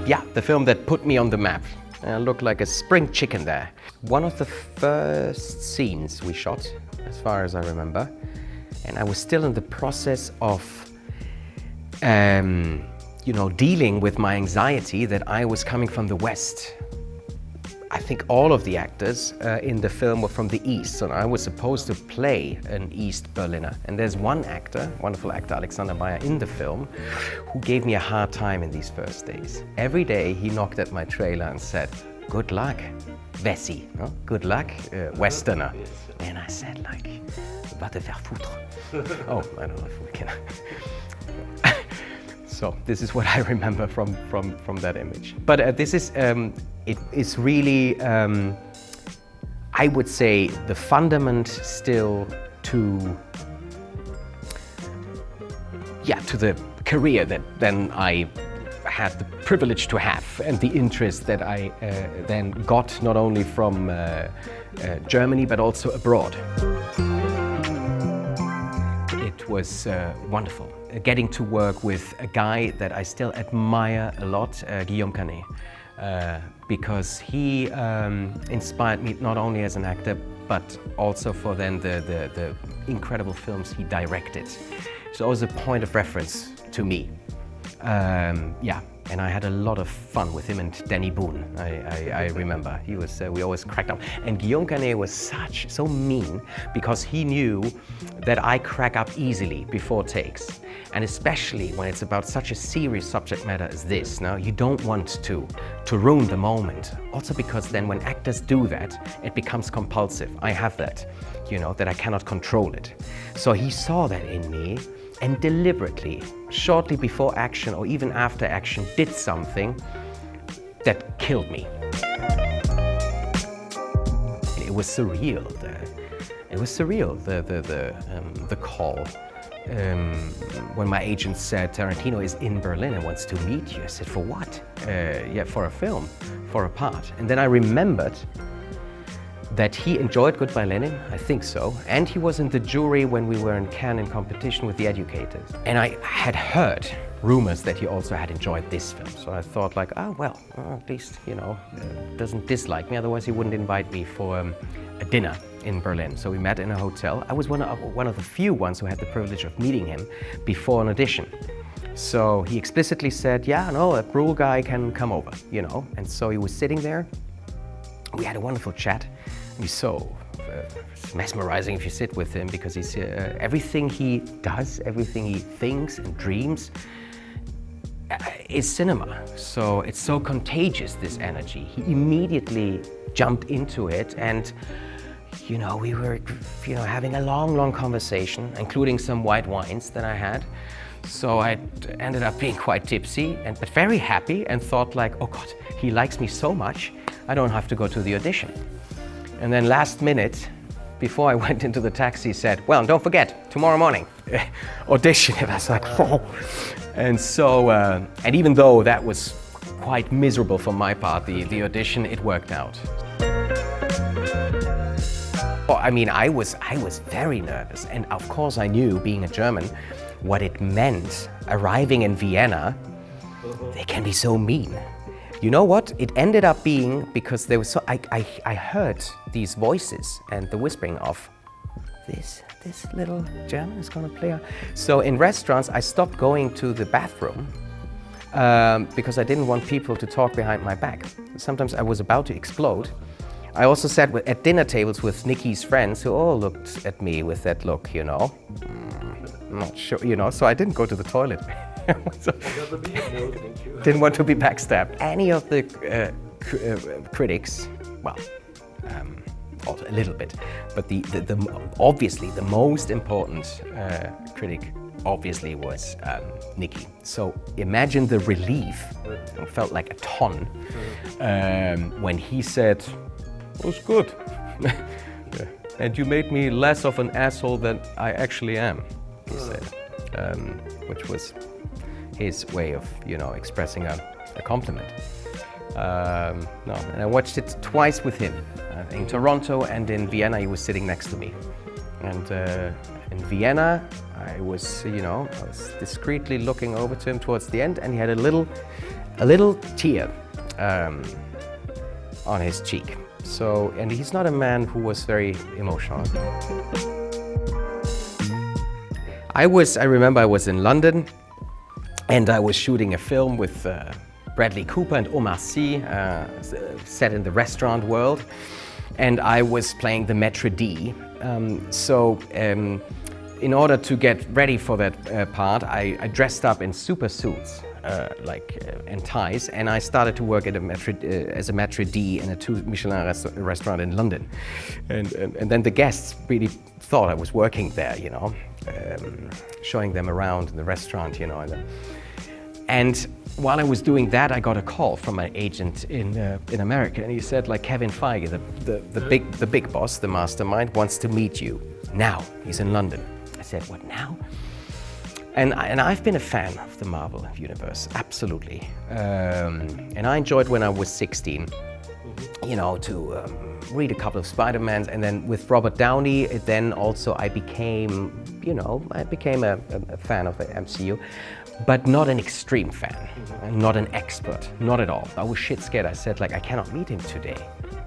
Yeah, the film that put me on the map. I looked like a spring chicken there. One of the first scenes we shot, as far as I remember, and I was still in the process of, dealing with my anxiety that I was coming from the West. I think all of the actors in the film were from the East, so I was supposed to play an East Berliner. And there's one actor, wonderful actor, Alexander Meyer, in the film, who gave me a hard time in these first days. Every day he knocked at my trailer and said, "Good luck, Wessi, no? Good luck, Westerner." And I said like, "Va te faire foutre." Oh, I don't know if we can. So this is what I remember from that image. But this is, it is really, I would say, the fundament still to the career that then I had the privilege to have, and the interest that I then got not only from Germany but also abroad. It was wonderful getting to work with a guy that I still admire a lot, Guillaume Canet, because he inspired me not only as an actor but also for then the incredible films he directed. It's always a point of reference to me. And I had a lot of fun with him and Danny Boone, I remember. He was, we always cracked up. And Guillaume Canet was so mean because he knew that I crack up easily before takes. And especially when it's about such a serious subject matter as this. Now, you don't want to ruin the moment. Also because then when actors do that, it becomes compulsive. I have that, that I cannot control it. So he saw that in me, and deliberately, shortly before action or even after action, did something that killed me. It was surreal. The call. When my agent said Tarantino is in Berlin and wants to meet you, I said, for what? For a film, for a part. And then I remembered that he enjoyed Goodbye Lenin, I think so, and he was in the jury when we were in Cannes in competition with The Educators. And I had heard rumors that he also had enjoyed this film, so I thought like, at least, doesn't dislike me, otherwise he wouldn't invite me for a dinner in Berlin. So we met in a hotel. I was one of the few ones who had the privilege of meeting him before an audition. So he explicitly said, a Brühl guy can come over, and so he was sitting there. We had a wonderful chat. He's so mesmerizing if you sit with him because he's everything he does, everything he thinks and dreams is cinema. So it's so contagious, this energy. He immediately jumped into it, and we were having a long conversation, including some white wines that I had. So I ended up being quite tipsy but very happy, and thought like, oh God, he likes me so much, I don't have to go to the audition. And then last minute, before I went into the taxi, he said, well, don't forget, tomorrow morning, audition. And I was like, oh. And so, and even though that was quite miserable for my part, the audition, it worked out. I was very nervous. And of course I knew, being a German, what it meant arriving in Vienna. They can be so mean. You know what? It ended up being because there was I heard these voices and the whispering of this little German is gonna play. So in restaurants, I stopped going to the bathroom because I didn't want people to talk behind my back. Sometimes I was about to explode. I also sat at dinner tables with Nicky's friends who all looked at me with that look, I'm not sure, so I didn't go to the toilet. So, didn't want to be backstabbed. Any of the critics, also a little bit, but obviously the most important critic obviously was Nicky. So imagine the relief, it felt like a ton, when he said, it was good. And you made me less of an asshole than I actually am, he said, which was his way of, expressing a compliment. And I watched it twice with him. In Toronto and in Vienna, he was sitting next to me. And in Vienna, I was discreetly looking over to him towards the end, and he had a little tear on his cheek. So, and he's not a man who was very emotional. I remember I was in London, and I was shooting a film with Bradley Cooper and Omar Sy, set in the restaurant world, and I was playing the Maître D'. In order to get ready for that part, I dressed up in super suits, and ties, and I started to work at as a Maître D' in a 2 Michelin restaurant in London. And then the guests really thought I was working there, showing them around in the restaurant, And while I was doing that, I got a call from my agent in America, and he said, like, Kevin Feige, the big boss, the mastermind, wants to meet you now. He's in London. I said, what, now? And I've been a fan of the Marvel universe, absolutely. And I enjoyed when I was 16, to read a couple of Spider-Mans, and then with Robert Downey, then also I became a fan of the MCU. But not an extreme fan, not an expert, not at all. I was shit scared. I said, like, I cannot meet him today.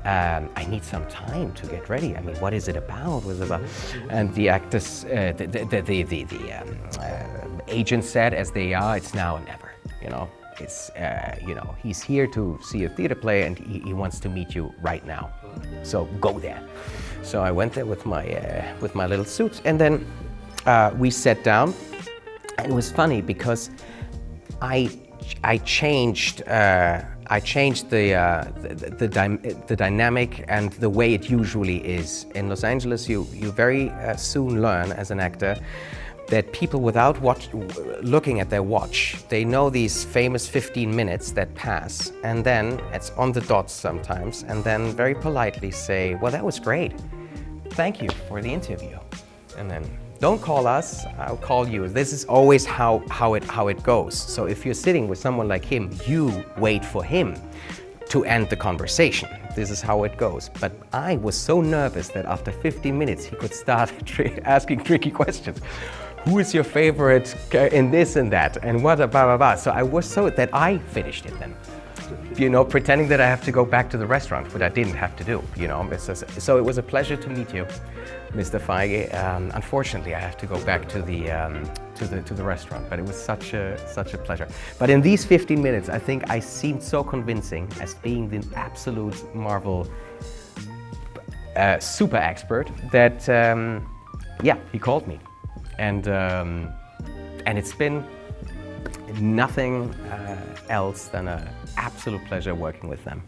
I need some time to get ready. I mean, what is it about? What is it about? And the actors, the agent said, as they are, it's now or never. It's he's here to see a theater play, and he wants to meet you right now. So go there. So I went there with my little suit, and then we sat down. And it was funny because I changed the dynamic and the way it usually is. In Los Angeles, you very soon learn as an actor that people, without looking at their watch, they know these famous 15 minutes that pass, and then it's on the dot sometimes, and then very politely say, well, that was great. Thank you for the interview. And then, don't call us, I'll call you. This is always how it goes. So if you're sitting with someone like him, you wait for him to end the conversation. This is how it goes. But I was so nervous that after 15 minutes, he could start asking tricky questions. Who is your favorite in this and that? And what, blah, blah, blah. So I was so that I finished it then. Pretending that I have to go back to the restaurant, but I didn't have to do, So it was a pleasure to meet you, Mr. Feige. Unfortunately, I have to go back to the restaurant, but it was such a pleasure. But in these 15 minutes, I think I seemed so convincing as being the absolute Marvel super expert that, he called me, and it's been nothing else than an absolute pleasure working with them.